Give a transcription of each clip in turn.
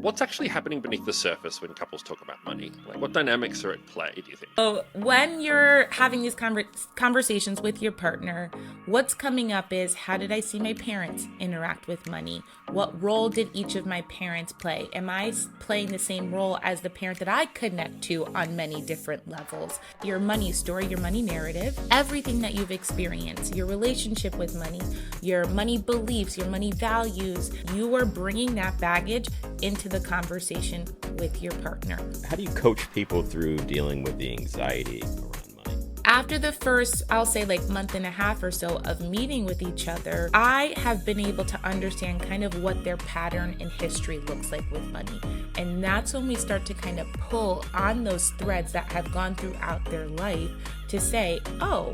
What's actually happening beneath the surface when couples talk about money? Like, what dynamics are at play, do you think? So when you're having these conversations with your partner, what's coming up is, how did I see my parents interact with money? What role did each of my parents play? Am I playing the same role as the parent that I connect to on many different levels? Your money story, your money narrative, everything that you've experienced, your relationship with money, your money beliefs, your money values, you are bringing that baggage into the conversation with your partner. How do you coach people through dealing with the anxiety around money? After the first, I'll say like month and a half or so of meeting with each other, I have been able to understand kind of what their pattern and history looks like with money. And that's when we start to kind of pull on those threads that have gone throughout their life to say, oh,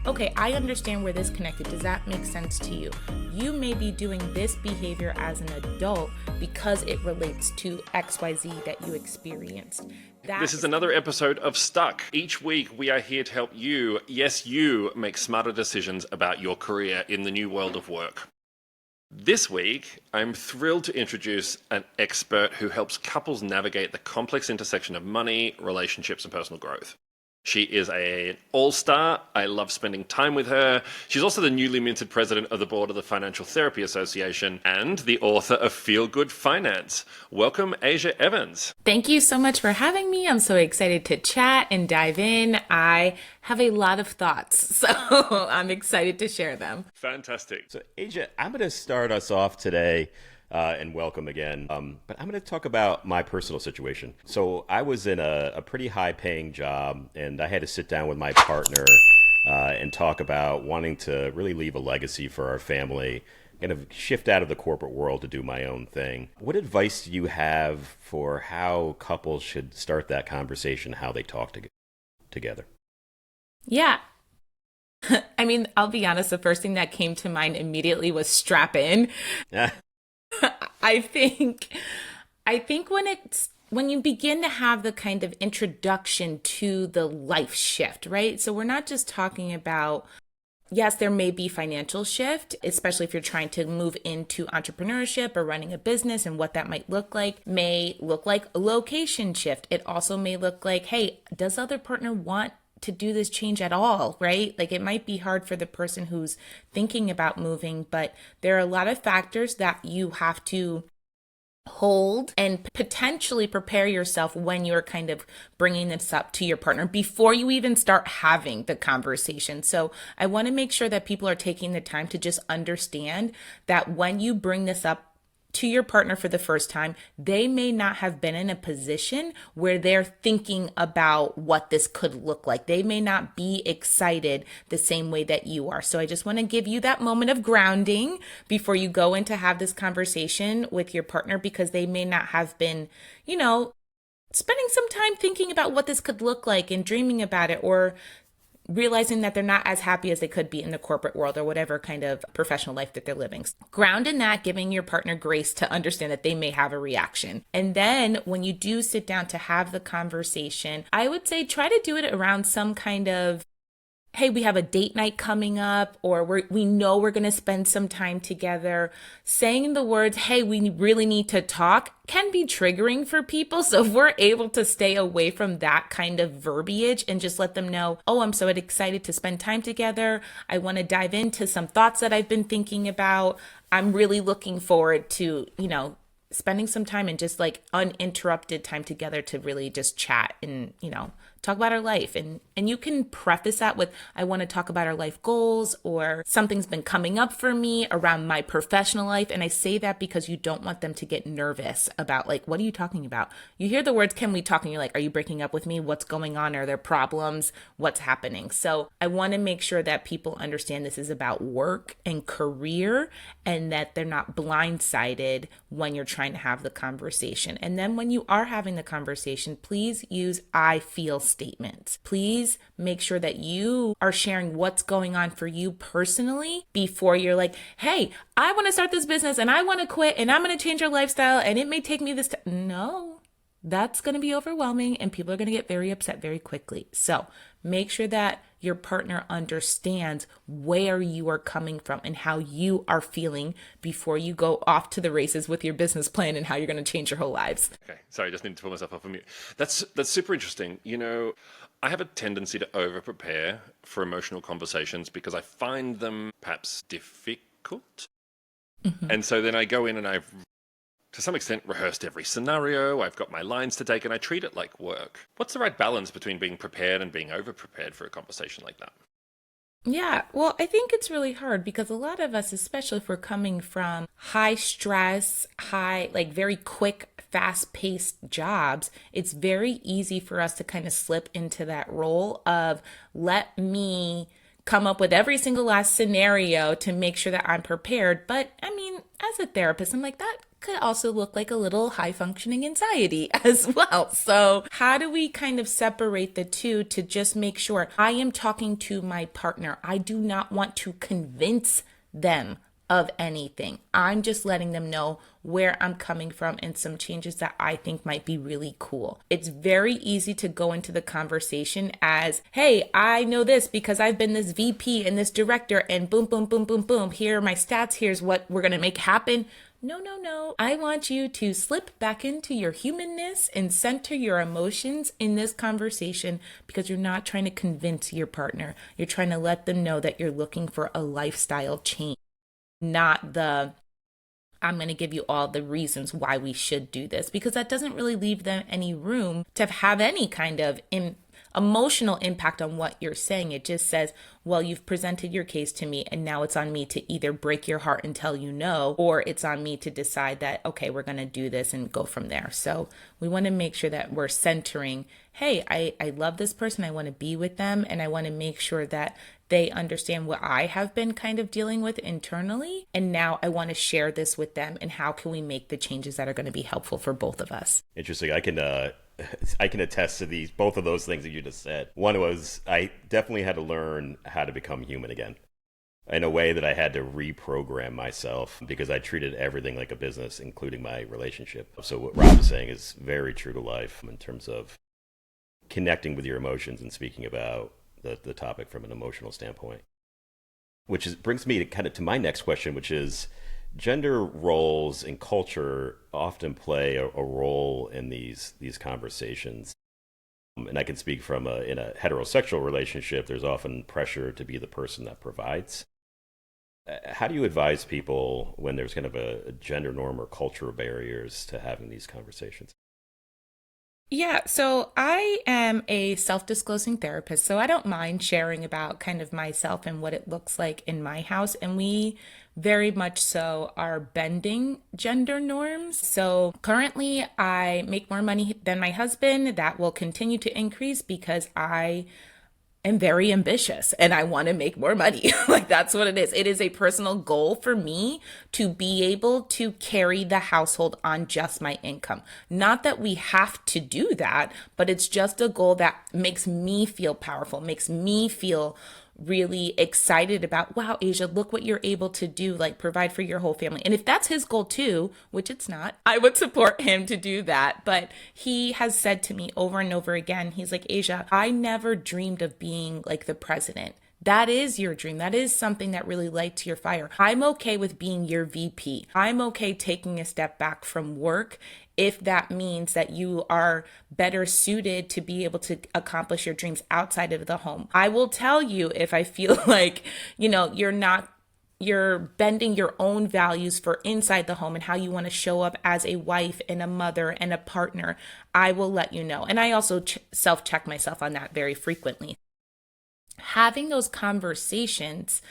okay, I understand where this connected. Does that make sense to you? You may be doing this behavior as an adult because it relates to XYZ that you experienced. This is another episode of Stuck. Each week, we are here to help you, yes, you, make smarter decisions about your career in the new world of work. This week, I'm thrilled to introduce an expert who helps couples navigate the complex intersection of money, relationships, and personal growth. She is an all-star. I love spending time with her. She's also the newly minted president of the board of the Financial Therapy Association and the author of Feel Good Finance. Welcome, Asia Evans. Thank you so much for having me. I'm so excited to chat and dive in. I have a lot of thoughts, so I'm excited to share them. Fantastic. So, Asia, I'm going to start us off today. And welcome again. But I'm going to talk about my personal situation. So I was in a pretty high-paying job, and I had to sit down with my partner and talk about wanting to really leave a legacy for our family, kind of shift out of the corporate world to do my own thing. What advice do you have for how couples should start that conversation, how they talk together? Yeah. I mean, I'll be honest, the first thing that came to mind immediately was strap in. I think when you begin to have the kind of introduction to the life shift, right? So we're not just talking about, yes, there may be financial shift, especially if you're trying to move into entrepreneurship or running a business, and what that might look like may look like a location shift. It also may look like, hey, does the other partner want to do this change at all, right? Like, it might be hard for the person who's thinking about moving, but there are a lot of factors that you have to hold and potentially prepare yourself when you're kind of bringing this up to your partner before you even start having the conversation. So I want to make sure that people are taking the time to just understand that when you bring this up to your partner for the first time, they may not have been in a position where they're thinking about what this could look like. They may not be excited the same way that you are. So I just want to give you that moment of grounding before you go in to have this conversation with your partner, because they may not have been, spending some time thinking about what this could look like and dreaming about it, or realizing that they're not as happy as they could be in the corporate world or whatever kind of professional life that they're living. Ground in that, giving your partner grace to understand that they may have a reaction. And then when you do sit down to have the conversation, I would say try to do it around some kind of, hey, we have a date night coming up, or we know we're going to spend some time together. Saying the words, hey, we really need to talk, can be triggering for people. So if we're able to stay away from that kind of verbiage and just let them know, oh, I'm so excited to spend time together. I want to dive into some thoughts that I've been thinking about. I'm really looking forward to, spending some time and just like uninterrupted time together to really just chat and, talk about our life. And you can preface that with, I want to talk about our life goals, or something's been coming up for me around my professional life. And I say that because you don't want them to get nervous about, like, what are you talking about? You hear the words, can we talk? And you're like, are you breaking up with me? What's going on? Are there problems? What's happening? So I want to make sure that people understand this is about work and career, and that they're not blindsided when you're trying to have the conversation. And then when you are having the conversation, please use I feel statements. Please make sure that you are sharing what's going on for you personally before you're like, hey, I want to start this business and I want to quit and I'm going to change your lifestyle and it may take me this time. No, that's going to be overwhelming and people are going to get very upset very quickly. So make sure that your partner understands where you are coming from and how you are feeling before you go off to the races with your business plan and how you're going to change your whole lives. Okay, sorry, I just needed to pull myself off of mute. That's super interesting. I have a tendency to over-prepare for emotional conversations because I find them perhaps difficult. And so then I go in and I've, to some extent, rehearsed every scenario. I've got my lines to take and I treat it like work. What's the right balance between being prepared and being over-prepared for a conversation like that? Yeah, well, I think it's really hard because a lot of us, especially if we're coming from high stress, very quick, fast paced jobs, it's very easy for us to kind of slip into that role of let me come up with every single last scenario to make sure that I'm prepared. But I mean, as a therapist, I'm like, that could also look like a little high functioning anxiety as well. So how do we kind of separate the two to just make sure I am talking to my partner? I do not want to convince them of anything. I'm just letting them know where I'm coming from and some changes that I think might be really cool. It's very easy to go into the conversation as, hey, I know this because I've been this VP and this director and boom, boom, boom, boom, boom. Here are my stats. Here's what we're going to make happen. No. I want you to slip back into your humanness and center your emotions in this conversation because you're not trying to convince your partner. You're trying to let them know that you're looking for a lifestyle change, not I'm going to give you all the reasons why we should do this, because that doesn't really leave them any room to have any kind of emotional impact on what you're saying. It just says, well, you've presented your case to me and now it's on me to either break your heart and tell you no, or it's on me to decide that, okay, we're going to do this and go from there. So we want to make sure that we're centering, hey, I love this person. I want to be with them. And I want to make sure that they understand what I have been kind of dealing with internally. And now I want to share this with them. And how can we make the changes that are going to be helpful for both of us? Interesting. I can attest to both of those things that you just said. One was I definitely had to learn how to become human again in a way that I had to reprogram myself because I treated everything like a business, including my relationship. So what Rob is saying is very true to life in terms of connecting with your emotions and speaking about the topic from an emotional standpoint. Brings me to my next question, which is, gender roles and culture often play a role in these conversations. And I can speak from in a heterosexual relationship, there's often pressure to be the person that provides. How do you advise people when there's kind of a gender norm or cultural barriers to having these conversations? Yeah, so I am a self-disclosing therapist, so I don't mind sharing about kind of myself and what it looks like in my house. And we very much so are bending gender norms. So currently I make more money than my husband. That will continue to increase because I am very ambitious and I want to make more money. Like that's what it is. It is a personal goal for me to be able to carry the household on just my income. Not that we have to do that, but it's just a goal that makes me feel powerful, makes me feel really excited about, wow, Asia, look what you're able to do, like provide for your whole family. And if that's his goal too, which it's not, I would support him to do that. But he has said to me over and over again, he's like, Asia, I never dreamed of being like the president. That is your dream. That is something that really lights your fire. I'm okay with being your VP. I'm okay taking a step back from work if that means that you are better suited to be able to accomplish your dreams outside of the home. I will tell you if I feel like, you're bending your own values for inside the home and how you want to show up as a wife and a mother and a partner, I will let you know. And I also self-check myself on that very frequently. Having those conversations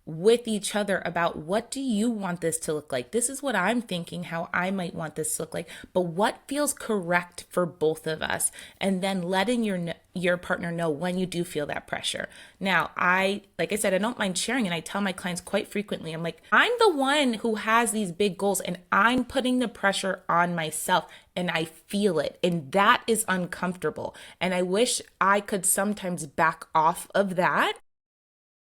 with each other about what do you want this to look like? This is what I'm thinking, how I might want this to look like, but what feels correct for both of us? And then letting your partner know when you do feel that pressure. Now, like I said, I don't mind sharing, and I tell my clients quite frequently, I'm like, I'm the one who has these big goals and I'm putting the pressure on myself and I feel it. And that is uncomfortable. And I wish I could sometimes back off of that.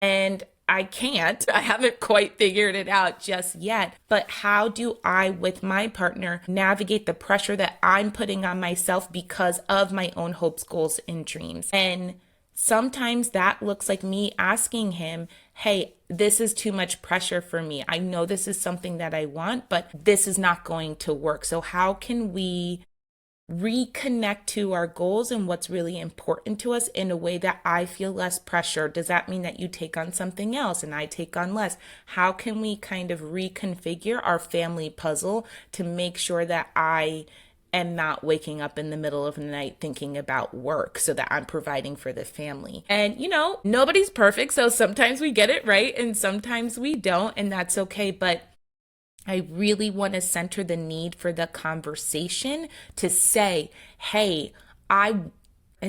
And I can't. I haven't quite figured it out just yet. But how do I, with my partner, navigate the pressure that I'm putting on myself because of my own hopes, goals, and dreams? And Sometimes that looks like me asking him, hey, this is too much pressure for me. I know this is something that I want, but this is not going to work. So how can we reconnect to our goals and what's really important to us in a way that I feel less pressure? Does that mean that you take on something else and I take on less? How can we kind of reconfigure our family puzzle to make sure that I am not waking up in the middle of the night thinking about work so that I'm providing for the family? And nobody's perfect. So sometimes we get it right and sometimes we don't, and that's okay. But I really want to center the need for the conversation to say, hey, and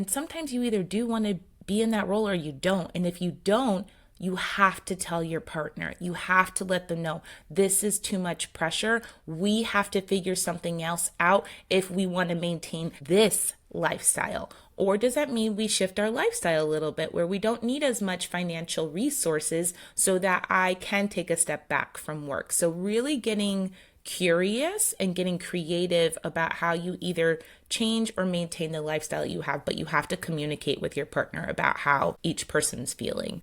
sometimes you either do want to be in that role or you don't. And if you don't, you have to tell your partner. You have to let them know this is too much pressure. We have to figure something else out if we want to maintain this lifestyle. Or does that mean we shift our lifestyle a little bit where we don't need as much financial resources so that I can take a step back from work? So really getting curious and getting creative about how you either change or maintain the lifestyle you have, but you have to communicate with your partner about how each person's feeling.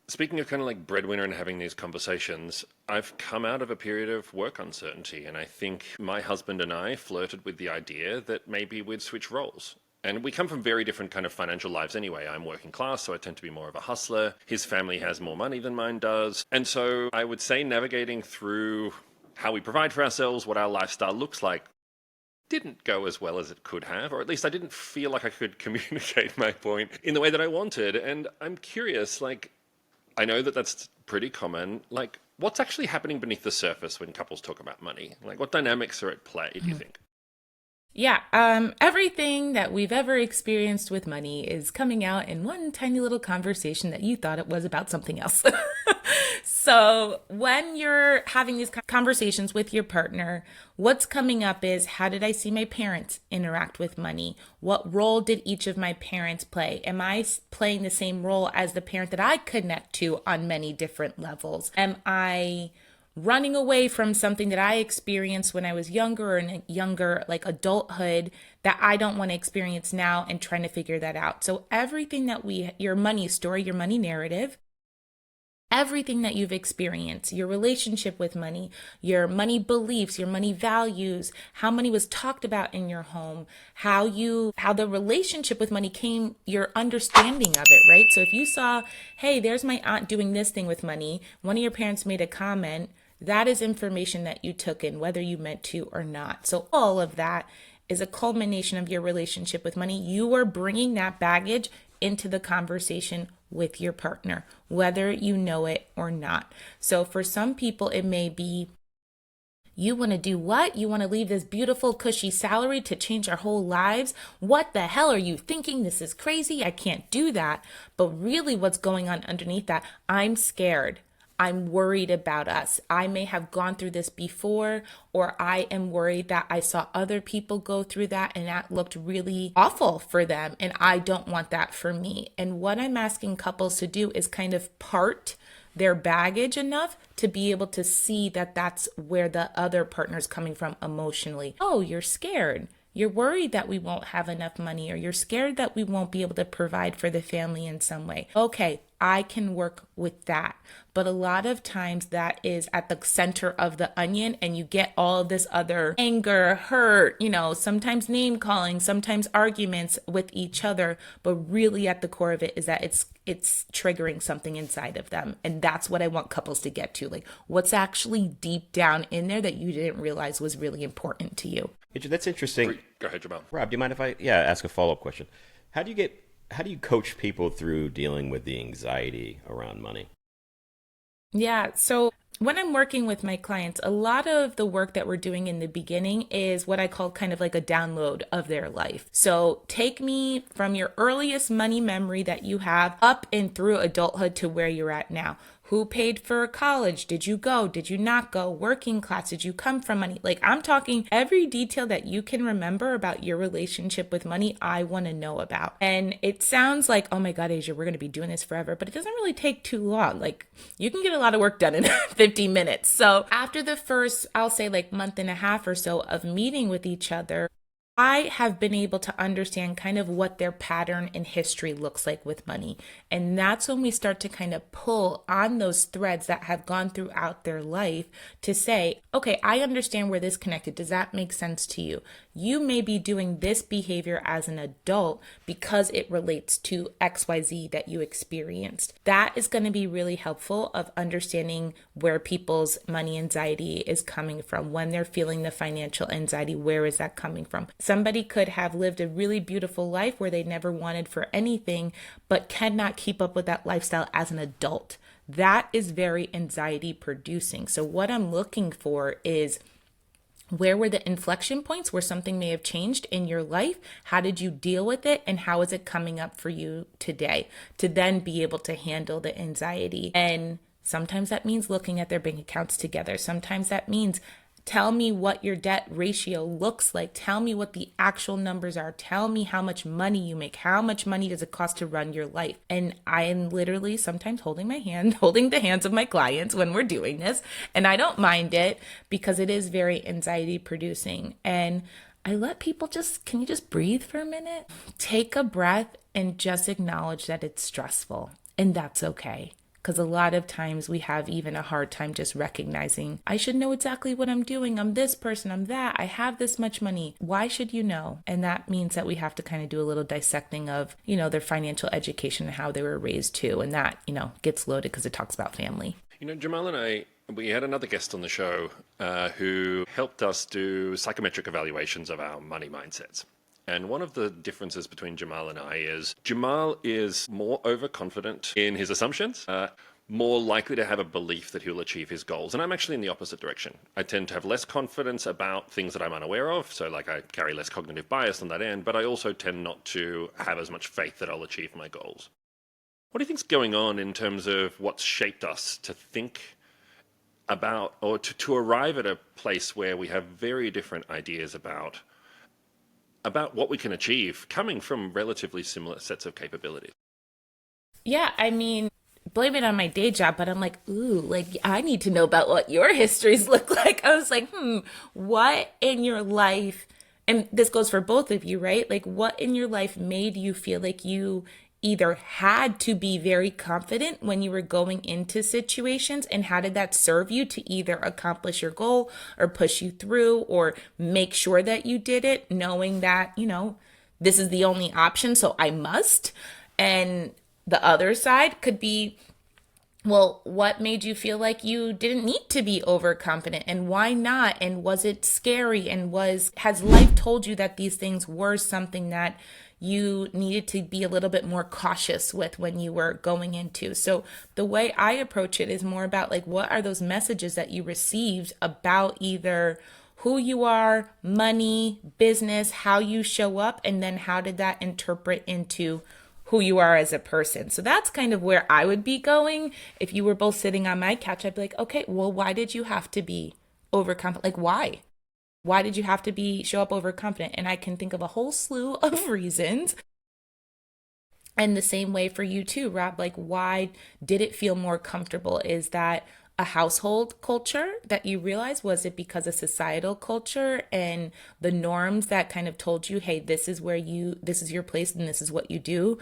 Speaking of kind of like breadwinner and having these conversations, I've come out of a period of work uncertainty, and I think my husband and I flirted with the idea that maybe we'd switch roles. And we come from very different kind of financial lives anyway. I'm working class, so I tend to be more of a hustler. His family has more money than mine does. And so I would say navigating through how we provide for ourselves, what our lifestyle looks like, didn't go as well as it could have, or at least I didn't feel like I could communicate my point in the way that I wanted. And I'm curious, I know that that's pretty common. What's actually happening beneath the surface when couples talk about money? What dynamics are at play, do you think? Yeah, everything that we've ever experienced with money is coming out in one tiny little conversation that you thought it was about something else. So when you're having these conversations with your partner, what's coming up is, how did I see my parents interact with money? What role did each of my parents play? Am I playing the same role as the parent that I connect to on many different levels? Am I running away from something that I experienced when I was younger and younger, like adulthood, that I don't want to experience now, and trying to figure that out? So everything that your money story, your money narrative, everything that you've experienced, your relationship with money, your money beliefs, your money values, how money was talked about in your home, how the relationship with money came, your understanding of it, right? So if you saw, hey, there's my aunt doing this thing with money, one of your parents made a comment, that is information that you took in, whether you meant to or not. So all of that is a culmination of your relationship with money. You are bringing that baggage into the conversation with your partner, whether you know it or not. So for some people, it may be, you want to do what? You want to leave this beautiful, cushy salary to change our whole lives? What the hell are you thinking? This is crazy. I can't do that. But really what's going on underneath that, I'm scared. I'm worried about us. I may have gone through this before, or I am worried that I saw other people go through that and that looked really awful for them, and I don't want that for me. And what I'm asking couples to do is kind of part their baggage enough to be able to see that that's where the other partner's coming from emotionally. Oh, you're scared. You're worried that we won't have enough money, or you're scared that we won't be able to provide for the family in some way. Okay, I can work with that. But a lot of times that is at the center of the onion, and you get all of this other anger, hurt, sometimes name calling, sometimes arguments with each other. But really at the core of it is that it's triggering something inside of them. And that's what I want couples to get to. What's actually deep down in there that you didn't realize was really important to you. That's interesting. Go ahead, Jamal. Rob, do you mind if I ask a follow-up question? How do you coach people through dealing with the anxiety around money? Yeah, so when I'm working with my clients, a lot of the work that we're doing in the beginning is what I call kind of like a download of their life. So take me from your earliest money memory that you have up and through adulthood to where you're at now. Who paid for college? Did you go? Did you not go? Working class? Did you come from money? I'm talking every detail that you can remember about your relationship with money, I want to know about. And it sounds like, oh my God, Asia, we're going to be doing this forever, but it doesn't really take too long. You can get a lot of work done in 50 minutes. So after the first, I'll say month and a half or so of meeting with each other, I have been able to understand kind of what their pattern in history looks like with money. And that's when we start to kind of pull on those threads that have gone throughout their life to say, okay, I understand where this connected. Does that make sense to you? You may be doing this behavior as an adult because it relates to XYZ that you experienced. That is going to be really helpful of understanding where people's money anxiety is coming from. When they're feeling the financial anxiety, where is that coming from? Somebody could have lived a really beautiful life where they never wanted for anything, but cannot keep up with that lifestyle as an adult. That is very anxiety producing. So what I'm looking for is, where were the inflection points where something may have changed in your life? How did you deal with it? And how is it coming up for you today to then be able to handle the anxiety? And sometimes that means looking at their bank accounts together. Sometimes that means, tell me what your debt ratio looks like. Tell me what the actual numbers are. Tell me how much money you make. How much money does it cost to run your life? And I am literally sometimes holding my hand, holding the hands of my clients when we're doing this. And I don't mind it because it is very anxiety producing. And I let people can you just breathe for a minute? Take a breath and just acknowledge that it's stressful. And that's okay. Because a lot of times we have even a hard time just recognizing, I should know exactly what I'm doing. I'm this person, I'm that, I have this much money. Why should you know? And that means that we have to kind of do a little dissecting of, their financial education and how they were raised too. And that, gets loaded because it talks about family. Jamal and we had another guest on the show who helped us do psychometric evaluations of our money mindsets. And one of the differences between Jamal and I is Jamal is more overconfident in his assumptions, more likely to have a belief that he'll achieve his goals. And I'm actually in the opposite direction. I tend to have less confidence about things that I'm unaware of. So I carry less cognitive bias on that end, but I also tend not to have as much faith that I'll achieve my goals. What do you think's going on in terms of what's shaped us to think about, or to arrive at a place where we have very different ideas about what we can achieve coming from relatively similar sets of capabilities? Yeah, I mean, blame it on my day job, but I'm like, I need to know about what your histories look like. I was like, what in your life, and this goes for both of you, right? Like, what in your life made you feel like you either had to be very confident when you were going into situations, and how did that serve you to either accomplish your goal or push you through or make sure that you did it, knowing that, this is the only option, so I must. And the other side could be, well, what made you feel like you didn't need to be overconfident, and why not? And was it scary? And has life told you that these things were something that you needed to be a little bit more cautious with when you were going into? So the way I approach it is more about like, what are those messages that you received about either who you are, money, business, how you show up, and then how did that interpret into who you are as a person? So that's kind of where I would be going. If you were both sitting on my couch, I'd be like, okay, well, why did you have to be overconfident? Like, why? Why did you have to show up overconfident? And I can think of a whole slew of reasons. And the same way for you too, Rob. Like, why did it feel more comfortable? Is that a household culture that you realize? Was it because of societal culture and the norms that kind of told you, hey, this is your place and this is what you do?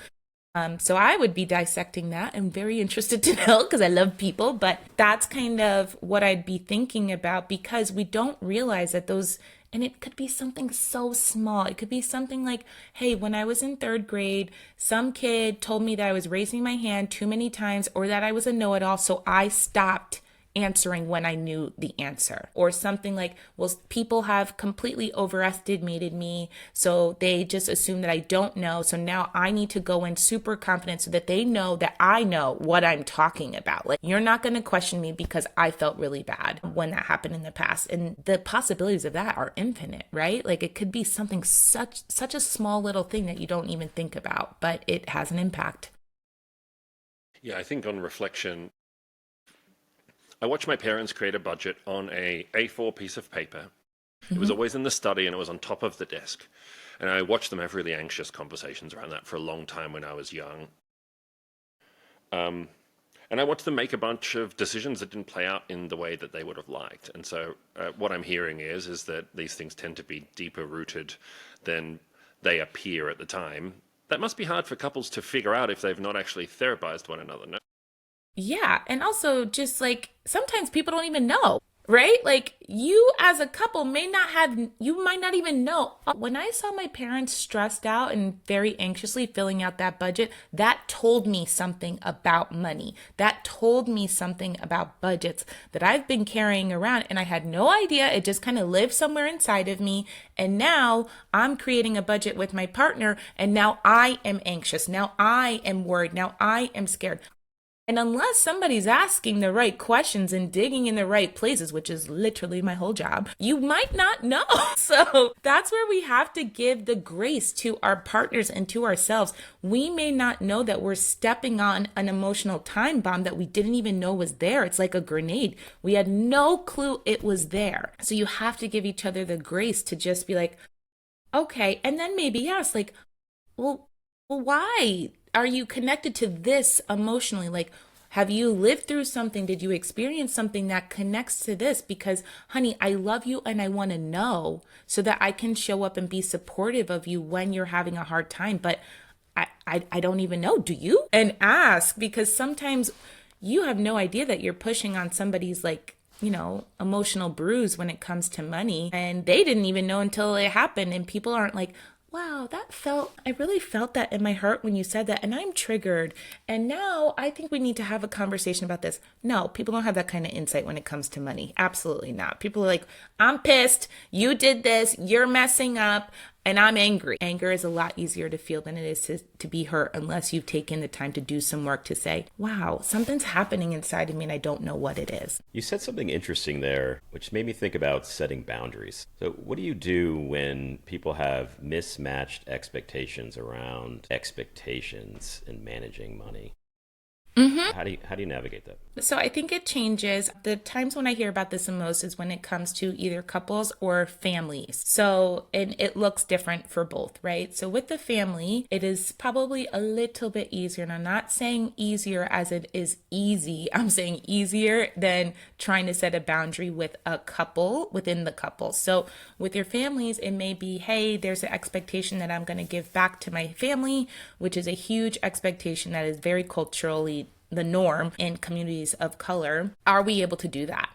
So I would be dissecting that. I'm very interested to know because I love people, but that's kind of what I'd be thinking about, because we don't realize that and it could be something so small. It could be something like, hey, when I was in 3rd grade, some kid told me that I was raising my hand too many times or that I was a know-it-all, so I stopped answering when I knew the answer. Or something like, well, people have completely overestimated me, so they just assume that I don't know. So now I need to go in super confident so that they know that I know what I'm talking about. Like, you're not going to question me because I felt really bad when that happened in the past. And the possibilities of that are infinite, right? Like, it could be something such a small little thing that you don't even think about, but it has an impact. Yeah, I think on reflection, I watched my parents create a budget on a A4 piece of paper. It was always in the study and it was on top of the desk. And I watched them have really anxious conversations around that for a long time when I was young. And I watched them make a bunch of decisions that didn't play out in the way that they would have liked. And so what I'm hearing is that these things tend to be deeper rooted than they appear at the time. That must be hard for couples to figure out if they've not actually therapized one another. No? Yeah. And also, just like sometimes people don't even know, right? Like you as a couple you might not even know. When I saw my parents stressed out and very anxiously filling out that budget, that told me something about money. That told me something about budgets that I've been carrying around and I had no idea. It just kind of lived somewhere inside of me. And now I'm creating a budget with my partner and now I am anxious. Now I am worried. Now I am scared. And unless somebody's asking the right questions and digging in the right places, which is literally my whole job, you might not know. So that's where we have to give the grace to our partners and to ourselves. We may not know that we're stepping on an emotional time bomb that we didn't even know was there. It's like a grenade. We had no clue it was there. So you have to give each other the grace to just be like, okay. And then maybe ask like, well, why are you connected to this emotionally? Like, have you lived through something? Did you experience something that connects to this? Because, honey, I love you and I want to know so that I can show up and be supportive of you when you're having a hard time. But I don't even know. Do you? And ask, because sometimes you have no idea that you're pushing on somebody's emotional bruise when it comes to money. And they didn't even know until it happened. And people aren't like, wow, I really felt that in my heart when you said that, and I'm triggered. And now I think we need to have a conversation about this. No, people don't have that kind of insight when it comes to money. Absolutely not. People are like, I'm pissed. You did this. You're messing up. And I'm angry. Anger is a lot easier to feel than it is to be hurt unless you've taken the time to do some work to say, wow, something's happening inside of me and I don't know what it is. You said something interesting there, which made me think about setting boundaries. So what do you do when people have mismatched expectations around expectations in managing money? How do you navigate that? So I think it changes. The times when I hear about this the most is when it comes to either couples or families. So, and it looks different for both, right? So with the family, it is probably a little bit easier. And I'm not saying easier as it is easy. I'm saying easier than trying to set a boundary with a couple within the couple. So with your families, it may be, hey, there's an expectation that I'm going to give back to my family, which is a huge expectation that is very culturally the norm in communities of color. Are we able to do that?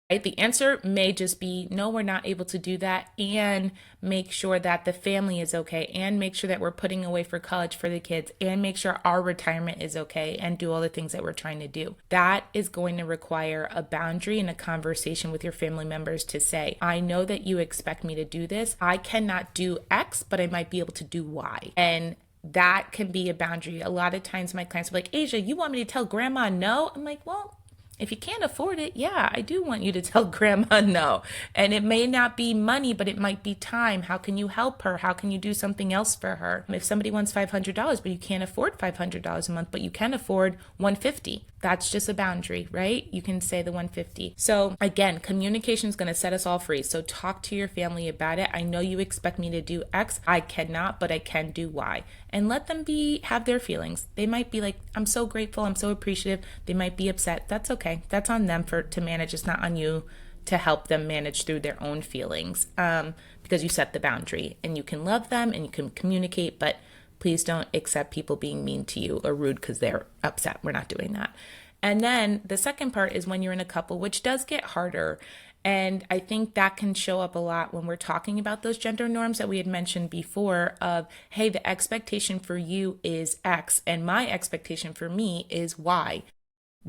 Right? The answer may just be no, we're not able to do that, and make sure that the family is okay, and make sure that we're putting away for college for the kids, and make sure our retirement is okay, and do all the things that we're trying to do. That is going to require a boundary and a conversation with your family members to say, I know that you expect me to do this. I cannot do X, but I might be able to do Y. And that can be a boundary. A lot of times my clients are like, Asia, you want me to tell grandma no? I'm like, well, if you can't afford it, yeah, I do want you to tell grandma no. And it may not be money, but it might be time. How can you help her? How can you do something else for her? If somebody wants $500, but you can't afford $500 a month, but you can afford $150, that's just a boundary, right? You can say the $150. So again, communication is going to set us all free. So talk to your family about it. I know you expect me to do X. I cannot, but I can do Y. And let them have their feelings. They might be like, I'm so grateful. I'm so appreciative. They might be upset. That's okay. That's on them to manage. It's not on you to help them manage through their own feelings, because you set the boundary and you can love them and you can communicate, but please don't accept people being mean to you or rude because they're upset. We're not doing that. And then the second part is when you're in a couple, which does get harder. And I think that can show up a lot when we're talking about those gender norms that we had mentioned before of, hey, the expectation for you is X and my expectation for me is Y.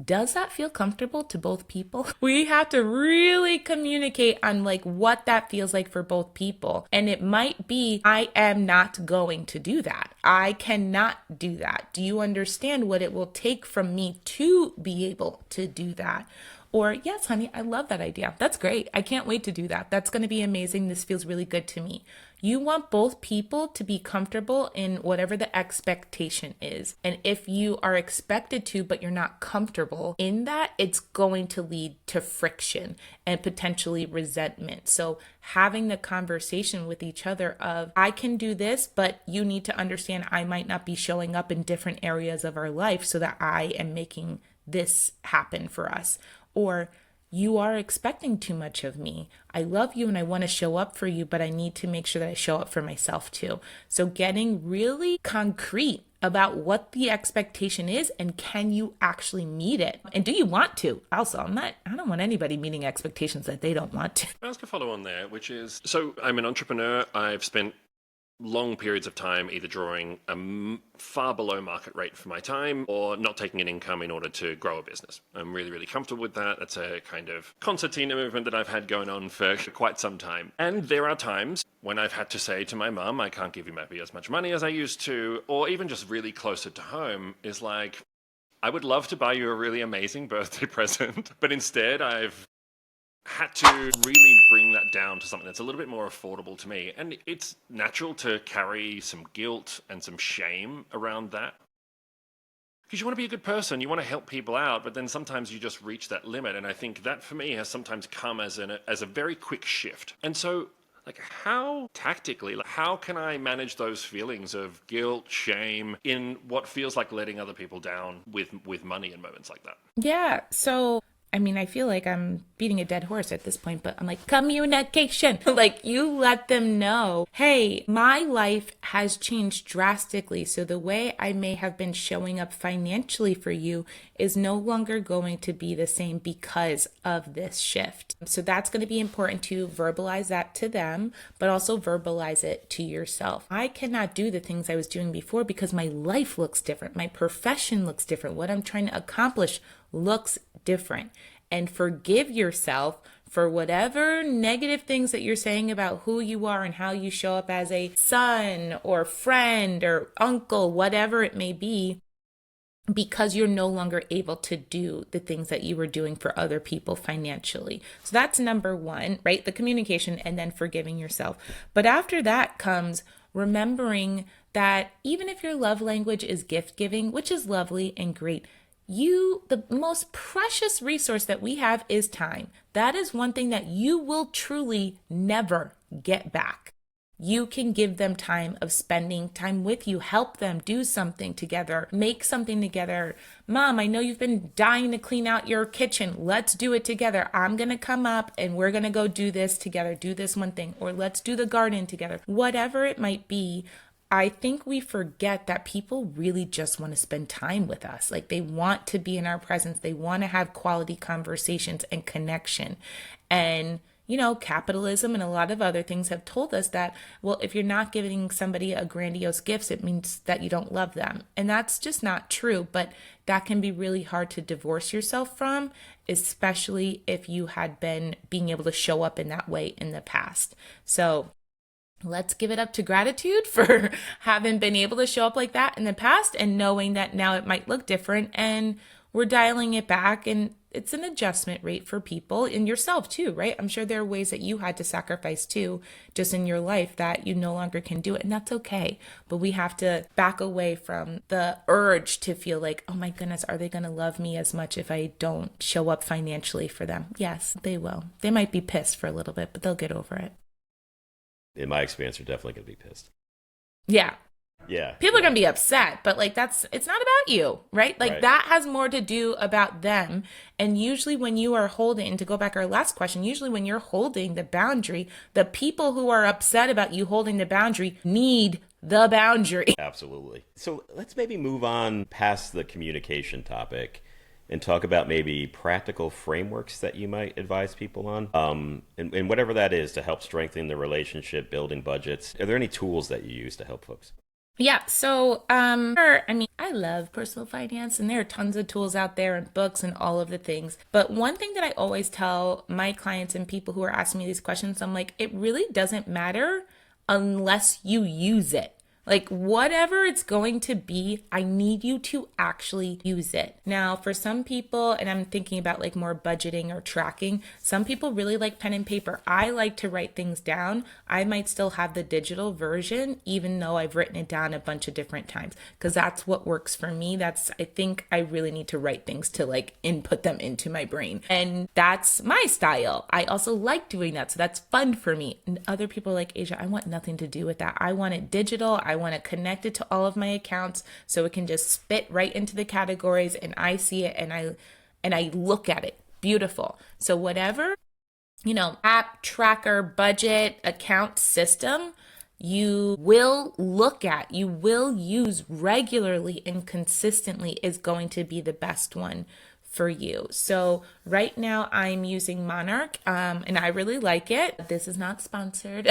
Does that feel comfortable to both people? We have to really communicate on like what that feels like for both people. And it might be, I am not going to do that. I cannot do that. Do you understand what it will take from me to be able to do that? Or, yes, honey, I love that idea. That's great. I can't wait to do that. That's going to be amazing. This feels really good to me. You want both people to be comfortable in whatever the expectation is. And if you are expected to, but you're not comfortable in that, it's going to lead to friction and potentially resentment. So having the conversation with each other of, I can do this, but you need to understand I might not be showing up in different areas of our life so that I am making this happen for us. Or you are expecting too much of me. I love you and I want to show up for you, but I need to make sure that I show up for myself too. So getting really concrete about what the expectation is and can you actually meet it? And do you want to? Also, I don't want anybody meeting expectations that they don't want to. I'll ask a follow on there, which is, so I'm an entrepreneur. I've spent long periods of time either drawing a far below market rate for my time or not taking an income in order to grow a business. I'm really, really comfortable with that. That's a kind of concertina movement that I've had going on for quite some time. And there are times when I've had to say to my mum, I can't give you maybe as much money as I used to, or even just really closer to home is like, I would love to buy you a really amazing birthday present, but instead I've had to really bring that down to something that's a little bit more affordable to me. And it's natural to carry some guilt and some shame around that. Because you want to be a good person, you want to help people out, but then sometimes you just reach that limit. And I think that for me has sometimes come as a very quick shift. And so, like, how tactically, how can I manage those feelings of guilt, shame in what feels like letting other people down with money in moments like that? Yeah. So I mean, I feel like I'm beating a dead horse at this point, but I'm like, communication. Like, you let them know, hey, my life has changed drastically. So the way I may have been showing up financially for you is no longer going to be the same because of this shift. So that's going to be important to verbalize that to them, but also verbalize it to yourself. I cannot do the things I was doing before because my life looks different. My profession looks different. What I'm trying to accomplish looks different. And forgive yourself for whatever negative things that you're saying about who you are and how you show up as a son or friend or uncle, whatever it may be, because you're no longer able to do the things that you were doing for other people financially. So that's number one, right? The communication and then forgiving yourself. But after that comes remembering that even if your love language is gift giving, which is lovely and great, the most precious resource that we have is time. That is one thing that you will truly never get back. You can give them time of spending time with you, help them do something together, make something together. Mom, I know you've been dying to clean out your kitchen. Let's do it together. I'm going to come up and we're going to go do this together, do this one thing, or let's do the garden together. Whatever it might be, I think we forget that people really just want to spend time with us. Like, they want to be in our presence. They want to have quality conversations and connection. And, you know, capitalism and a lot of other things have told us that, well, if you're not giving somebody a grandiose gift, it means that you don't love them. And that's just not true. But that can be really hard to divorce yourself from, especially if you had been being able to show up in that way in the past. So let's give it up to gratitude for having been able to show up like that in the past and knowing that now it might look different and we're dialing it back, and it's an adjustment rate for people and yourself too, right? I'm sure there are ways that you had to sacrifice too, just in your life that you no longer can do it, and that's okay. But we have to back away from the urge to feel like, oh my goodness, are they going to love me as much if I don't show up financially for them? Yes, they will. They might be pissed for a little bit, but they'll get over it. In my experience, they're definitely going to be pissed. Yeah. Yeah. People are going to be upset, but like it's not about you, right? Like Right. That has more to do about them. And usually when you are holding, to go back to our last question, usually when you're holding the boundary, the people who are upset about you holding the boundary need the boundary. Absolutely. So let's maybe move on past the communication topic and talk about maybe practical frameworks that you might advise people on, and whatever that is to help strengthen the relationship, building budgets. Are there any tools that you use to help folks? Yeah. So, I love personal finance and there are tons of tools out there and books and all of the things. But one thing that I always tell my clients and people who are asking me these questions, I'm like, it really doesn't matter unless you use it. Like, whatever it's going to be, I need you to actually use it. Now, for some people, and I'm thinking about like more budgeting or tracking, some people really like pen and paper. I like to write things down. I might still have the digital version, even though I've written it down a bunch of different times, because that's what works for me. I think I really need to write things to like input them into my brain. And that's my style. I also like doing that. So that's fun for me. And other people are like, Asia, I want nothing to do with that. I want it digital. I want to connect it to all of my accounts so it can just spit right into the categories and I see it and I look at it. Beautiful. So whatever, app, tracker, budget, account system you will look at, you will use regularly and consistently is going to be the best one for you. So right now I'm using Monarch, and I really like it. This is not sponsored.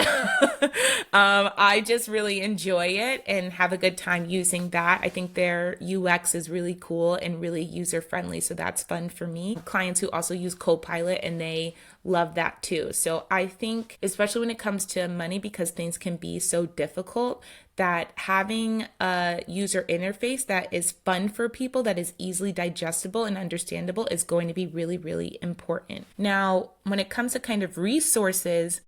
I just really enjoy it and have a good time using that. I think their UX is really cool and really user friendly. So that's fun for me. Clients who also use Copilot and they love that too. So I think, especially when it comes to money, because things can be so difficult, that having a user interface that is fun for people, that is easily digestible and understandable is going to be really, really important. Now, when it comes to kind of resources,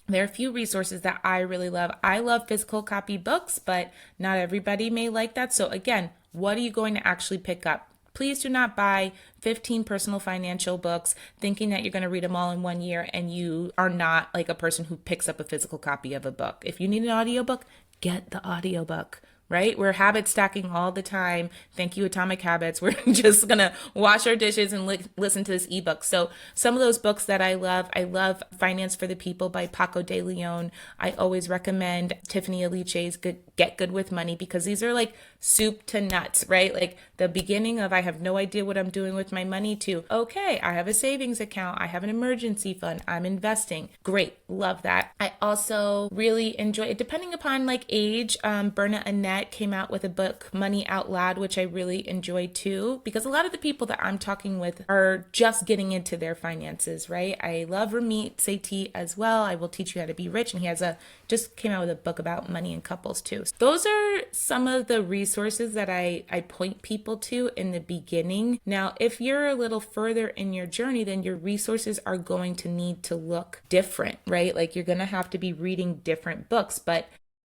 there are a few resources that I really love. I love physical copy books, but not everybody may like that. So again, what are you going to actually pick up? Please do not buy 15 personal financial books thinking that you're going to read them all in 1 year and you are not like a person who picks up a physical copy of a book. If you need an audiobook, get the audiobook, right? We're habit stacking all the time. Thank you, Atomic Habits. We're just going to wash our dishes and listen to this ebook. So some of those books that I love Finance for the People by Paco de Leon. I always recommend Tiffany Alice's Get Good with Money, because these are like soup to nuts, right? Like the beginning of I have no idea what I'm doing with my money to, okay, I have a savings account, I have an emergency fund, I'm investing. Great, love that. I also really enjoy it, depending upon like age. Berna Annette came out with a book, Money Out Loud, which I really enjoy too, because a lot of the people that I'm talking with are just getting into their finances, right? I love Ramit Sethi as well. I Will Teach You How to Be Rich, and he just came out with a book about money and couples too. Those are some of the resources that I point people to in the beginning. Now, if you're a little further in your journey, then your resources are going to need to look different, right? Like you're going to have to be reading different books. But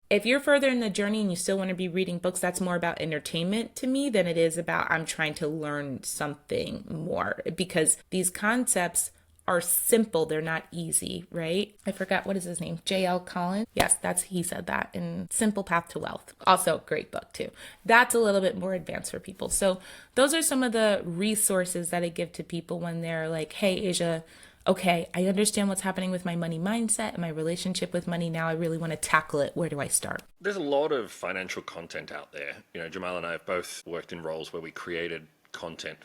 if you're further in the journey and you still want to be reading books, that's more about entertainment to me than it is about I'm trying to learn something more, because these concepts are simple. They're not easy, right? I forgot, what is his name? J.L. Collins? Yes, he said that in Simple Path to Wealth. Also great book too. That's a little bit more advanced for people. So those are some of the resources that I give to people when they're like, hey, Asia, okay, I understand what's happening with my money mindset and my relationship with money. Now I really want to tackle it. Where do I start? There's a lot of financial content out there. Jamal and I have both worked in roles where we created content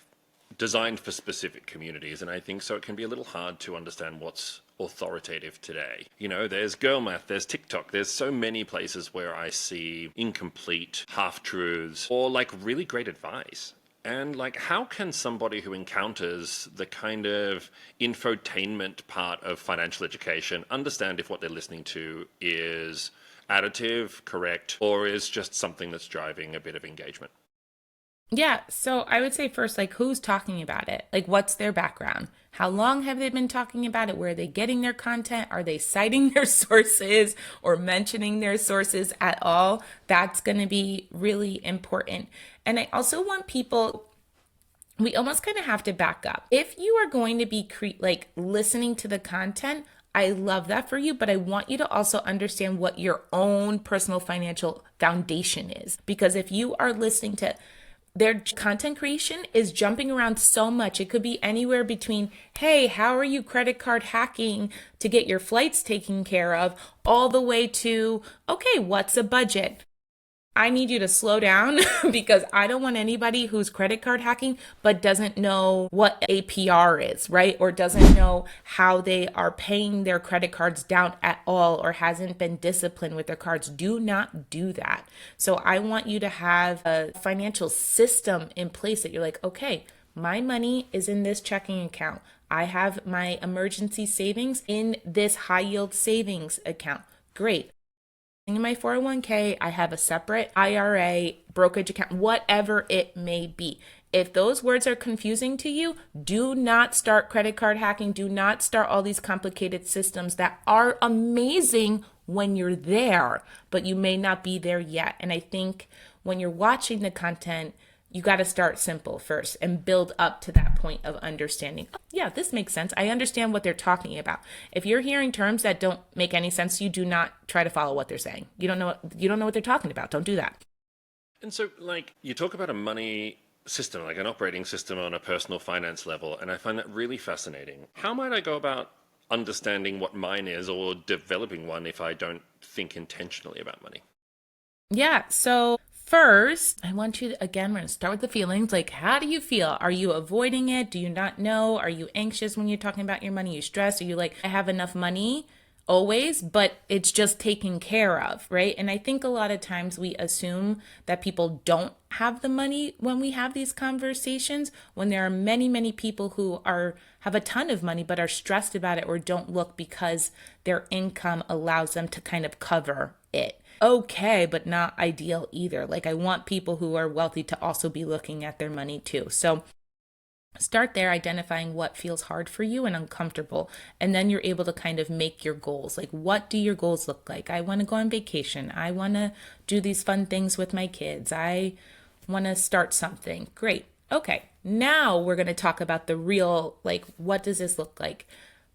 designed for specific communities, and I think so it can be a little hard to understand what's authoritative today. There's Girl Math, there's TikTok, there's so many places where I see incomplete half-truths or like really great advice. And like, how can somebody who encounters the kind of infotainment part of financial education understand if what they're listening to is additive, correct, or is just something that's driving a bit of engagement? Yeah, so I would say first, like, who's talking about it? Like, what's their background? How long have they been talking about it? Where are they getting their content? Are they citing their sources or mentioning their sources at all? That's going to be really important. And I also want people, we almost kind of have to back up. If you are going to be listening to the content, I love that for you, but I want you to also understand what your own personal financial foundation is. Because if you are listening to their content creation is jumping around so much. It could be anywhere between, hey, how are you credit card hacking to get your flights taken care of, all the way to, okay, what's a budget? I need you to slow down because I don't want anybody who's credit card hacking but doesn't know what APR is, right? Or doesn't know how they are paying their credit cards down at all, or hasn't been disciplined with their cards. Do not do that. So I want you to have a financial system in place that you're like, okay, my money is in this checking account. I have my emergency savings in this high yield savings account. Great. In my 401k, I have a separate IRA, brokerage account, whatever it may be. If those words are confusing to you, do not start credit card hacking. Do not start all these complicated systems that are amazing when you're there, but you may not be there yet. And I think when you're watching the content, you got to start simple first and build up to that point of understanding. Oh, yeah, this makes sense. I understand what they're talking about. If you're hearing terms that don't make any sense, you do not try to follow what they're saying. You don't know what they're talking about. Don't do that. And so, like, you talk about a money system, like an operating system on a personal finance level, and I find that really fascinating. How might I go about understanding what mine is or developing one if I don't think intentionally about money? Yeah. So first, I want you to, again, we're going to start with the feelings. Like, how do you feel? Are you avoiding it? Do you not know? Are you anxious when you're talking about your money? Are you stressed? Are you like, I have enough money always, but it's just taken care of, right? And I think a lot of times we assume that people don't have the money when we have these conversations, when there are many, many people who have a ton of money but are stressed about it or don't look because their income allows them to kind of cover it. Okay, but not ideal either. Like, I want people who are wealthy to also be looking at their money too. So start there, identifying what feels hard for you and uncomfortable. And then you're able to kind of make your goals. Like, what do your goals look like? I want to go on vacation. I want to do these fun things with my kids. I want to start something. Great. Okay. Now we're going to talk about the real, like, what does this look like?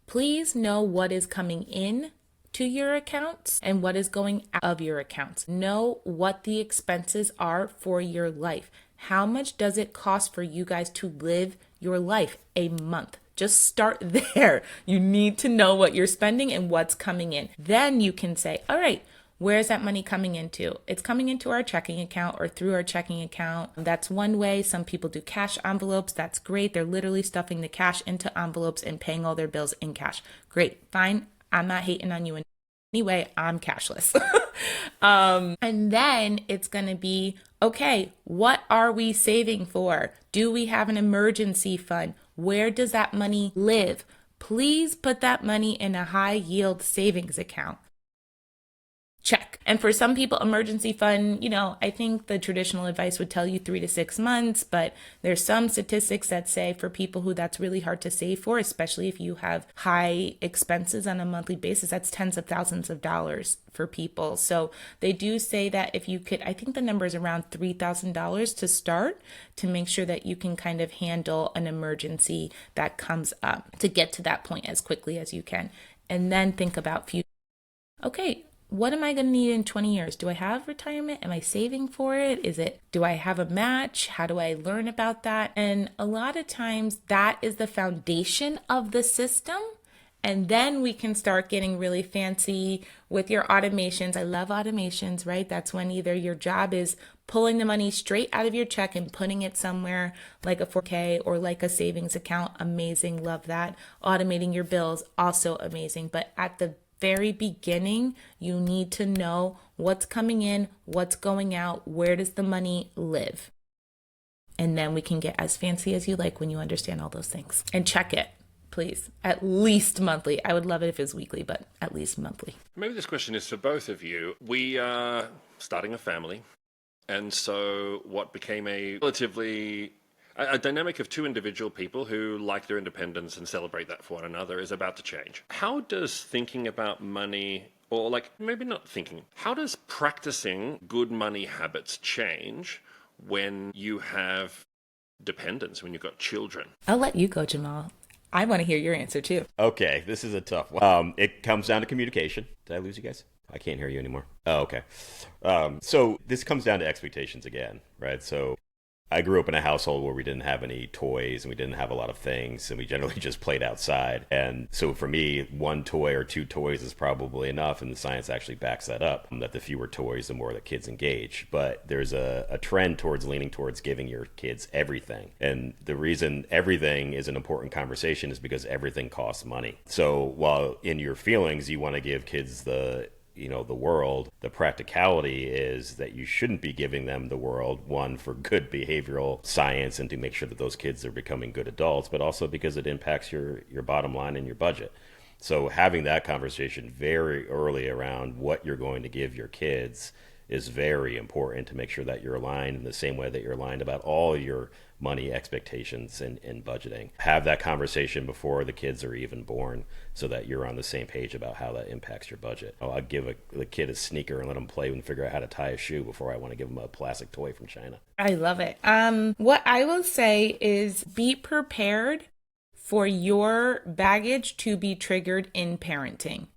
Please know what is coming in to your accounts and what is going out of your accounts. Know what the expenses are for your life. How much does it cost for you guys to live your life a month? Just start there. You need to know what you're spending and what's coming in. Then you can say, all right, where's that money coming into? It's coming into our checking account or through our checking account. That's one way. Some people do cash envelopes. That's great. They're literally stuffing the cash into envelopes and paying all their bills in cash. Great. Fine. I'm not hating on you anyway. I'm cashless. And then it's going to be, okay, what are we saving for? Do we have an emergency fund? Where does that money live? Please put that money in a high yield savings account. Check. And for some people, emergency fund, I think the traditional advice would tell you 3 to 6 months, but there's some statistics that say for people who that's really hard to save for, especially if you have high expenses on a monthly basis, that's tens of thousands of dollars for people. So they do say that if you could, I think the number is around $3,000 to start, to make sure that you can kind of handle an emergency that comes up, to get to that point as quickly as you can. And then think about future. Okay, what am I going to need in 20 years? Do I have retirement? Am I saving for it? Do I have a match? How do I learn about that? And a lot of times that is the foundation of the system. And then we can start getting really fancy with your automations. I love automations, right? That's when either your job is pulling the money straight out of your check and putting it somewhere like a 4K or like a savings account. Amazing. Love that. Automating your bills, also amazing. But at the very beginning, you need to know what's coming in, what's going out, where does the money live? And then we can get as fancy as you like when you understand all those things. And check it, please, at least monthly. I would love it if it was weekly, but at least monthly. Maybe this question is for both of you. We are starting a family. And so what became a dynamic of two individual people who like their independence and celebrate that for one another is about to change. How does thinking about money, or like maybe not thinking, how does practicing good money habits change when you have dependents, when you've got children? I'll let you go, Jamal. I want to hear your answer too. Okay, this is a tough one. It comes down to communication. Did I lose you guys? I can't hear you anymore. Oh, okay. So this comes down to expectations again, right? So I grew up in a household where we didn't have any toys and we didn't have a lot of things and we generally just played outside. And so for me, 1 toy or 2 toys is probably enough. And the science actually backs that up, that the fewer toys, the more the kids engage. But there's a trend towards leaning towards giving your kids everything. And the reason everything is an important conversation is because everything costs money. So while in your feelings, you want to give kids the world, the practicality is that you shouldn't be giving them the world, one, for good behavioral science and to make sure that those kids are becoming good adults, but also because it impacts your bottom line and your budget. So having that conversation very early around what you're going to give your kids is very important to make sure that you're aligned in the same way that you're aligned about all your money expectations and budgeting. Have that conversation before the kids are even born so that you're on the same page about how that impacts your budget. Oh, I'll give the kid a sneaker and let him play and figure out how to tie a shoe before I want to give him a plastic toy from China. I love it. What I will say is be prepared for your baggage to be triggered in parenting.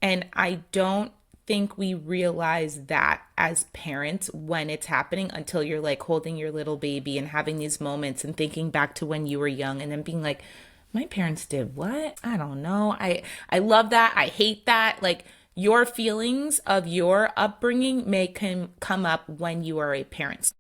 And I don't think we realize that as parents when it's happening until you're like holding your little baby and having these moments and thinking back to when you were young and then being like, my parents did what? I don't know. I love that. I hate that. Like your feelings of your upbringing may come up when you are a parent.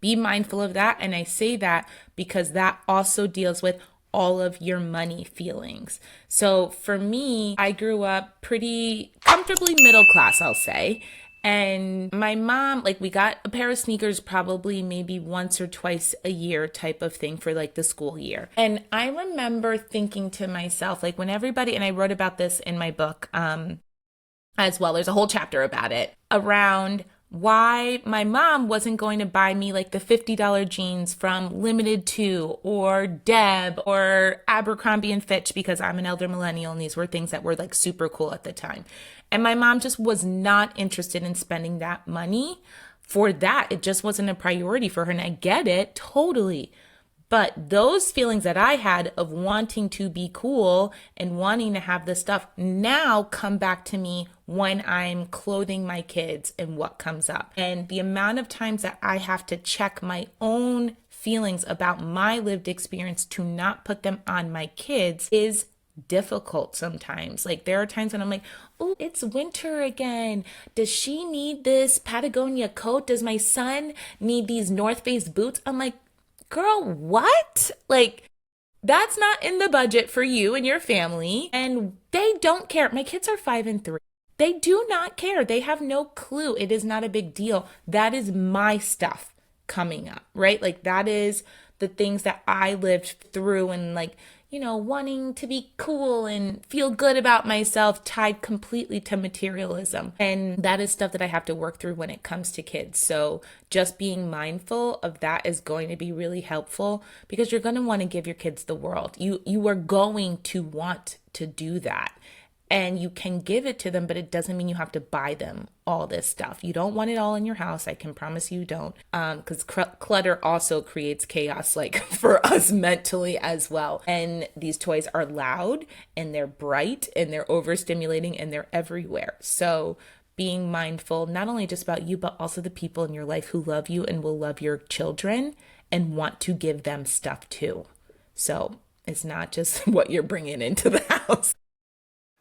Be mindful of that. And I say that because that also deals with all of your money feelings. So for me, I grew up pretty comfortably middle class, I'll say. And my mom, like we got a pair of sneakers probably maybe once or twice a year type of thing for like the school year. And I remember thinking to myself, like when everybody, and I wrote about this in my book as well, there's a whole chapter about it, around why my mom wasn't going to buy me like the $50 jeans from Limited Too or Deb or Abercrombie and Fitch because I'm an elder millennial and these were things that were like super cool at the time. And my mom just was not interested in spending that money for that. It just wasn't a priority for her. And I get it totally. But those feelings that I had of wanting to be cool and wanting to have this stuff now come back to me when I'm clothing my kids and what comes up. And the amount of times that I have to check my own feelings about my lived experience to not put them on my kids is difficult sometimes. Like there are times when I'm like, oh, it's winter again. Does she need this Patagonia coat? Does my son need these North Face boots? I'm like, girl, what? Like, that's not in the budget for you and your family. And they don't care. My kids are 5 and 3. They do not care. They have no clue. It is not a big deal. That is my stuff coming up, right? Like that is the things that I lived through and like, you know, wanting to be cool and feel good about myself tied completely to materialism. And that is stuff that I have to work through when it comes to kids. So just being mindful of that is going to be really helpful because you're going to want to give your kids the world. You are going to want to do that. And you can give it to them, but it doesn't mean you have to buy them all this stuff. You don't want it all in your house. I can promise you don't. Because clutter also creates chaos, like for us mentally as well. And these toys are loud and they're bright and they're overstimulating and they're everywhere. So being mindful, not only just about you, but also the people in your life who love you and will love your children and want to give them stuff too. So it's not just what you're bringing into the house.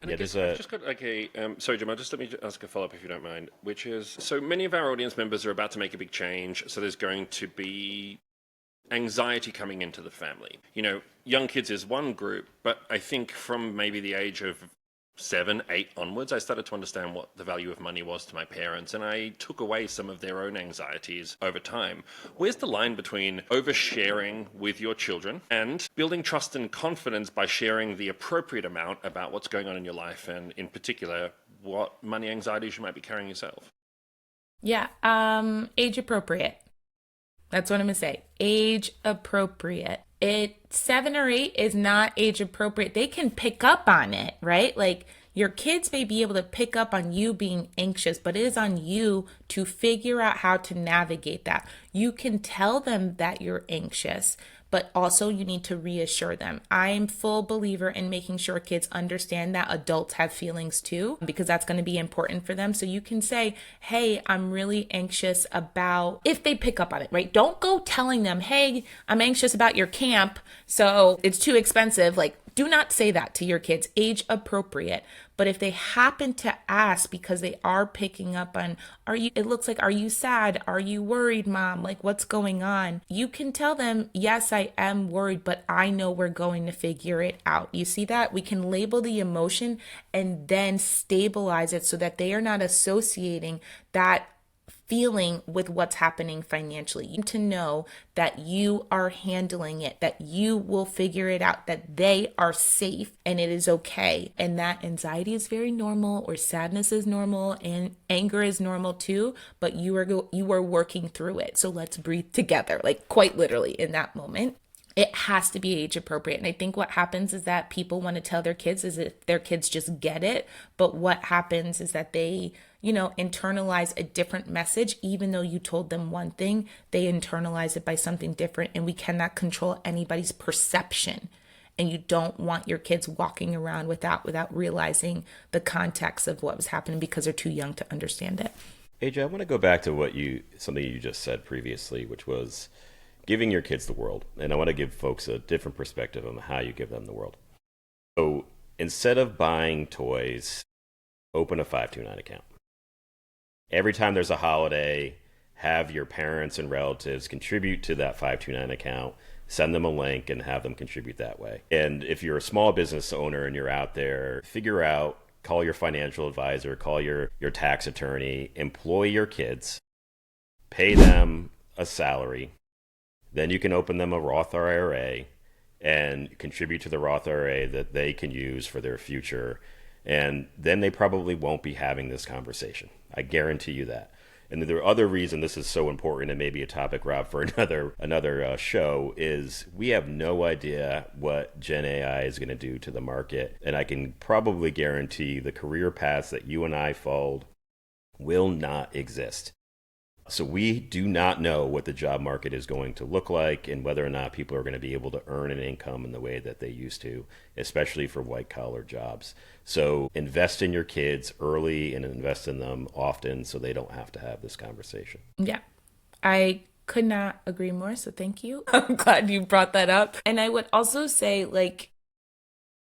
And yeah, I've just got like a, sorry, Jamal, just let me ask a follow-up if you don't mind, which is, so many of our audience members are about to make a big change, so there's going to be anxiety coming into the family. You know, young kids is one group, but I think from maybe the age of 7, 8 onwards, I started to understand what the value of money was to my parents, and I took away some of their own anxieties over time. Where's the line between oversharing with your children and building trust and confidence by sharing the appropriate amount about what's going on in your life, and in particular, what money anxieties you might be carrying yourself? Yeah, age appropriate. That's what I'm gonna say. Age appropriate. 7 or 8 is not age appropriate. They can pick up on it, right? Like your kids may be able to pick up on you being anxious, but it is on you to figure out how to navigate that. You can tell them that you're anxious, but also you need to reassure them. I'm full believer in making sure kids understand that adults have feelings too, because that's going to be important for them. So you can say, hey, I'm really anxious about, if they pick up on it, right? Don't go telling them, hey, I'm anxious about your camp, so it's too expensive. Like, do not say that to your kids. Age appropriate. But if they happen to ask because they are picking up on, are you sad? Are you worried, mom? Like, what's going on? You can tell them, yes, I am worried, but I know we're going to figure it out. You see that? We can label the emotion and then stabilize it so that they are not associating that feeling with what's happening financially. You need to know that you are handling it, that you will figure it out, that they are safe and it is okay. And that anxiety is very normal, or sadness is normal, and anger is normal too, but you are working through it. So let's breathe together, like quite literally in that moment. It has to be age appropriate. And I think what happens is that people want to tell their kids as if their kids just get it. But what happens is that they, internalize a different message. Even though you told them one thing, they internalize it by something different. And we cannot control anybody's perception. And you don't want your kids walking around without realizing the context of what was happening because they're too young to understand it. AJ, I want to go back to something you just said previously, which was giving your kids the world. And I want to give folks a different perspective on how you give them the world. So instead of buying toys, open a 529 account. Every time there's a holiday, have your parents and relatives contribute to that 529 account, send them a link and have them contribute that way. And if you're a small business owner and you're out there, call your financial advisor, call your tax attorney, employ your kids, pay them a salary. Then you can open them a Roth IRA and contribute to the Roth IRA that they can use for their future. And then they probably won't be having this conversation. I guarantee you that. And the other reason this is so important, and maybe a topic, Rob, for another show, is we have no idea what Gen AI is going to do to the market. And I can probably guarantee the career paths that you and I followed will not exist. So we do not know what the job market is going to look like and whether or not people are going to be able to earn an income in the way that they used to, especially for white collar jobs. So invest in your kids early and invest in them often so they don't have to have this conversation. Yeah, I could not agree more. So thank you. I'm glad you brought that up. And I would also say,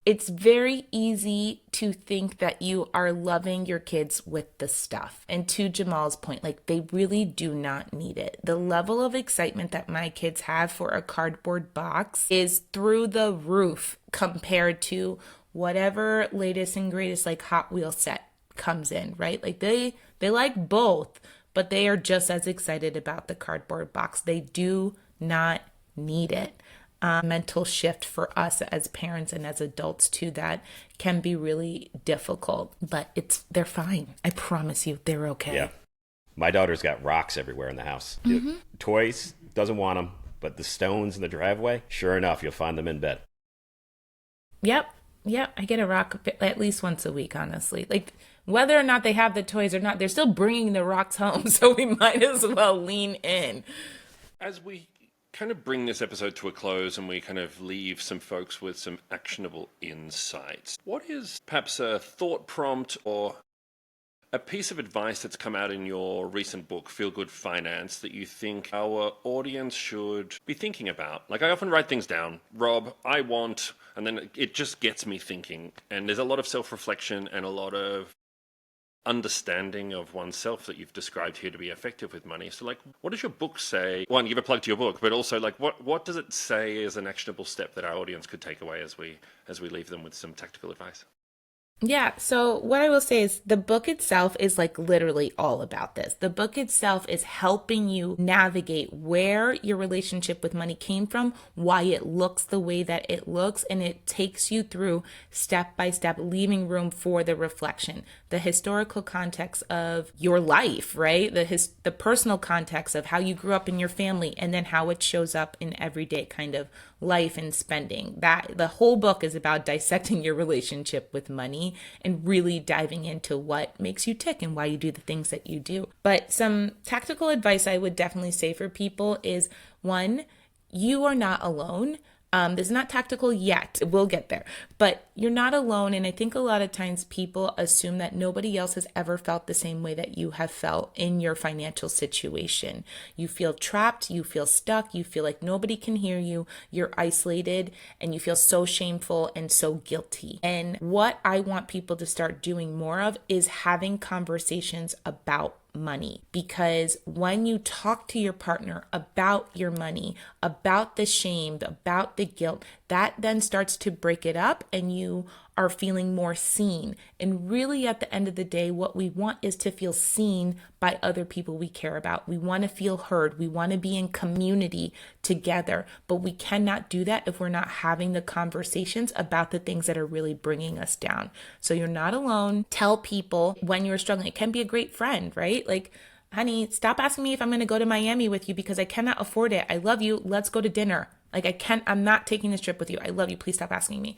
it's very easy to think that you are loving your kids with the stuff. And to Jamal's point, they really do not need it. The level of excitement that my kids have for a cardboard box is through the roof compared to whatever latest and greatest Hot Wheels set comes in, right? They like both, but they are just as excited about the cardboard box. They do not need it. Mental shift for us as parents and as adults too that can be really difficult, but they're fine. I promise you, they're okay. Yeah, my daughter's got rocks everywhere in the house. Mm-hmm. Toys, doesn't want them, but the stones in the driveway, sure enough, you'll find them in bed. Yep, I get a rock at least once a week, honestly. Whether or not they have the toys or not, they're still bringing the rocks home, so we might as well lean in. As we kind of bring this episode to a close and we kind of leave some folks with some actionable insights, what is perhaps a thought prompt or a piece of advice that's come out in your recent book, Feel Good Finance, that you think our audience should be thinking about? I often write things down, Rob, I want, and then it just gets me thinking. And there's a lot of self-reflection and a lot of understanding of oneself that you've described here to be effective with money. So what does your book say? One, give a plug to your book, but also what does it say as an actionable step that our audience could take away as we leave them with some tactical advice? Yeah, so what I will say is the book itself is literally all about this. The book itself is helping you navigate where your relationship with money came from, why it looks the way that it looks, and it takes you through step by step, leaving room for the reflection, the historical context of your life, right? The personal context of how you grew up in your family, and then how it shows up in everyday kind of life and spending. That the whole book is about dissecting your relationship with money and really diving into what makes you tick and why you do the things that you do. But some tactical advice I would definitely say for people is, one, you are not alone. This is not tactical yet. We'll get there. But you're not alone. And I think a lot of times people assume that nobody else has ever felt the same way that you have felt in your financial situation. You feel trapped. You feel stuck. You feel like nobody can hear you. You're isolated and you feel so shameful and so guilty. And what I want people to start doing more of is having conversations about money, because when you talk to your partner about your money, about the shame, about the guilt, that then starts to break it up, and you are feeling more seen. And really, at the end of the day, what we want is to feel seen by other people we care about. We want to feel heard. We want to be in community together, but we cannot do that if we're not having the conversations about the things that are really bringing us down. So you're not alone. Tell people when you're struggling. It can be a great friend, right? Like, honey, stop asking me if I'm going to go to Miami with you because I cannot afford it. I love you. Let's go to dinner. Like, I'm not taking this trip with you. I love you. Please stop asking me.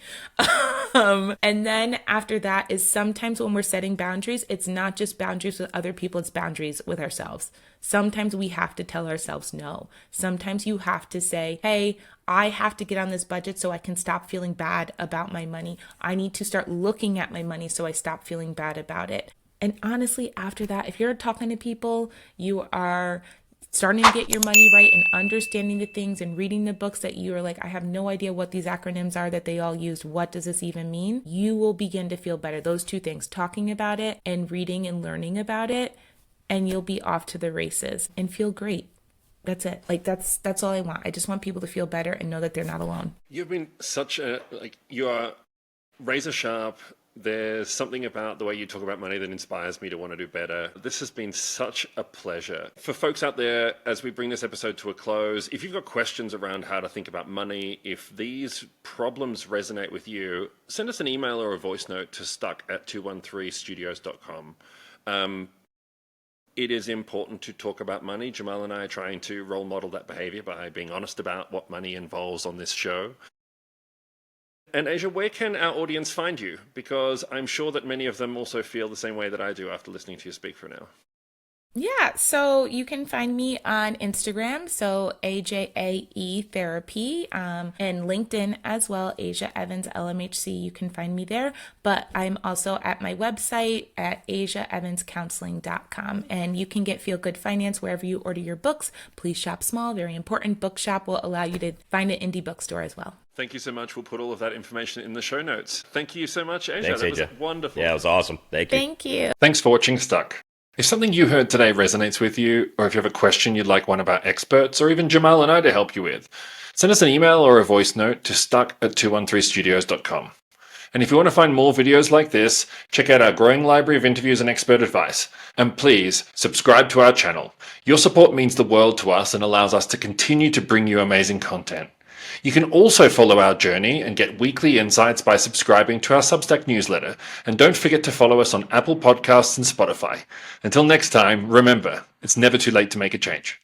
And then after that is sometimes when we're setting boundaries, it's not just boundaries with other people, it's boundaries with ourselves. Sometimes we have to tell ourselves no. Sometimes you have to say, hey, I have to get on this budget so I can stop feeling bad about my money. I need to start looking at my money so I stop feeling bad about it. And honestly, after that, if you're talking to people, you are starting to get your money right and understanding the things and reading the books that you are like, I have no idea what these acronyms are that they all use. What does this even mean? You will begin to feel better. Those two things, talking about it and reading and learning about it, and you'll be off to the races and feel great. That's it. Like, that's all I want. I just want people to feel better and know that they're not alone. You've been you are razor sharp. There's something about the way you talk about money that inspires me to want to do better. This has been such a pleasure. For folks out there, as we bring this episode to a close, if you've got questions around how to think about money, if these problems resonate with you, send us an email or a voice note to stuck@213studios.com. It is important to talk about money. Jamal and I are trying to role model that behavior by being honest about what money involves on this show. And Asia, where can our audience find you? Because I'm sure that many of them also feel the same way that I do after listening to you speak for an hour. Yeah, so you can find me on Instagram, so AJAE Therapy, and LinkedIn as well, Asia Evans LMHC. You can find me there, but I'm also at my website at asiaevanscounseling.com, and you can get Feel Good Finance wherever you order your books. Please shop small, very important. Bookshop will allow you to find an indie bookstore as well. Thank you so much. We'll put all of that information in the show notes. Thank you so much, Asia. Thanks, that Asia. was wonderful. Yeah, it was awesome. Thank you. Thank you. Thanks for watching Stuck. If something you heard today resonates with you, or if you have a question you'd like one of our experts, or even Jamal and I to help you with, send us an email or a voice note to stuck@213studios.com. And if you want to find more videos like this, check out our growing library of interviews and expert advice. And please, subscribe to our channel. Your support means the world to us and allows us to continue to bring you amazing content. You can also follow our journey and get weekly insights by subscribing to our Substack newsletter. And don't forget to follow us on Apple Podcasts and Spotify. Until next time, remember, it's never too late to make a change.